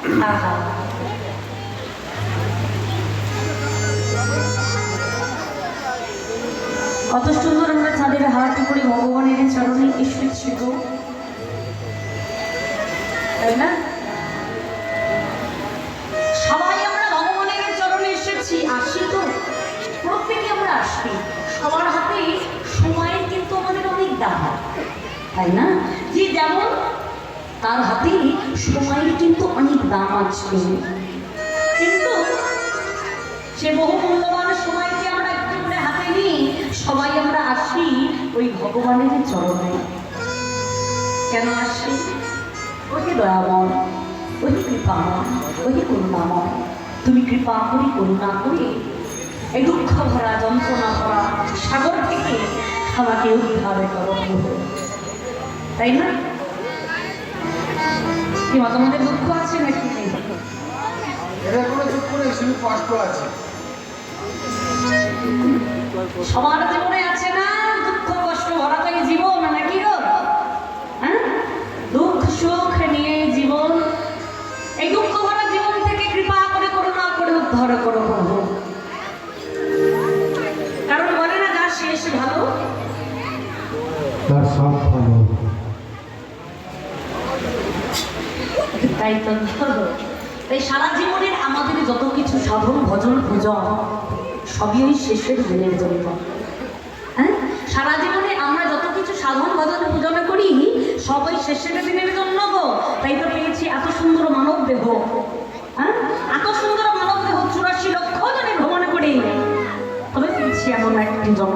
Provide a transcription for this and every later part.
কত সুন্দর আমরা চাঁদের হাত করে ভগবানের চরণে এসেছি গো, তাই না? সবাই আমরা ভগবানের চরণে এসেছি, আসি তো প্রত্যেকে আমরা আসি, সবার হাতে সময়ের কিন্তু আমাদের অনেক দাম, তাই না? যে যেমন তার হাতে সময়ের কিন্তু অনেক দাম আছে, কিন্তু সে বহু মূল্যবান সময়কে আমরা একটু করে হাতে নিয়ে সবাই আমরা আসি ওই ভগবানের চরণে। কেন আসি? ওই দয়াময়, ওই কৃপাময়, ওই করুণাময়, তুমি কৃপা করি করুণা করে এই দুঃখ ভরা যন্ত্রণা ভরা সাগর থেকে আমাকে উদ্ধার করো, তাই না? কি তোমাদের দুঃখ আছে নাকি? এদের কোনো দুঃখ নেই, শুধু কষ্ট আছে। সবার জীবনে আছে না দুঃখ কষ্ট ভরা তো এই জীবন, নাকি গো? হ্যাঁ, দুঃখ সুখ নিয়ে জীবন, এই দুঃখ ভরা জীবন থেকে কৃপা করে করুণা করে উদ্ধার করো প্রভু। কারণ বলে না যার শেষ ভালো তার সব ভালো, তাই তো। তাই সারা জীবনের আমাদের যত কিছু সাধন ভজন পূজন সবই ওই শেষের দিনের জন্য। হ্যাঁ, সারা জীবনে আমরা যত কিছু সাধন ভজন পূজন করি সবাই শেষের দিনের জন্য গো। তাই তো পেয়েছি এত সুন্দর মানব দেহ, হ্যাঁ, এত সুন্দর মানব দেহ 84 লক্ষ জনে ভ্রমণ করি, তবে পেয়েছি এমন একটি জন্ম,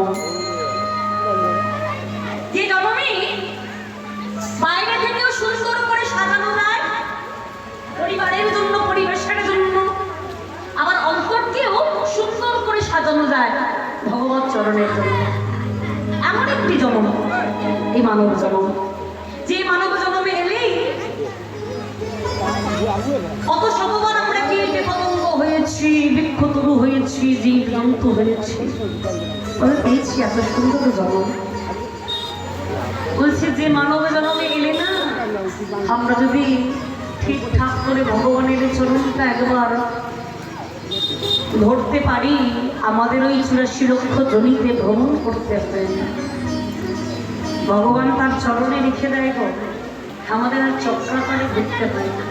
যে জন্মে বাইরে থেকেও সুন্দর করে সাজানো যায় পরিবারের জন্য, পরিবেশের জন্য, আবার অন্তরকেও সুন্দর করে সাজানো যায় ভগবত চরণের জন্য। এমন একটি জন্ম এই মানব জন্ম, যে মানব জন্মে এলেই কত শতবার আমরা কীটে পতঙ্গ হয়েছি, বৃক্ষতরু হয়েছি, জীব জন্তু হয়েছি, তবে পেয়েছি এত সুন্দর জন্ম। বলছে যে মানব জন্মে এলে না আমরা যদি ঠিকঠাক করে ভগবানের চরণটা একবার ধরতে পারি, আমাদের ওই 84 লক্ষ জনিতে ভ্রমণ করতে হবে। ভগবান তার চরণে লিখে দেয় গো, আমাদের আর চক্রাকারে দেখতে পাই না।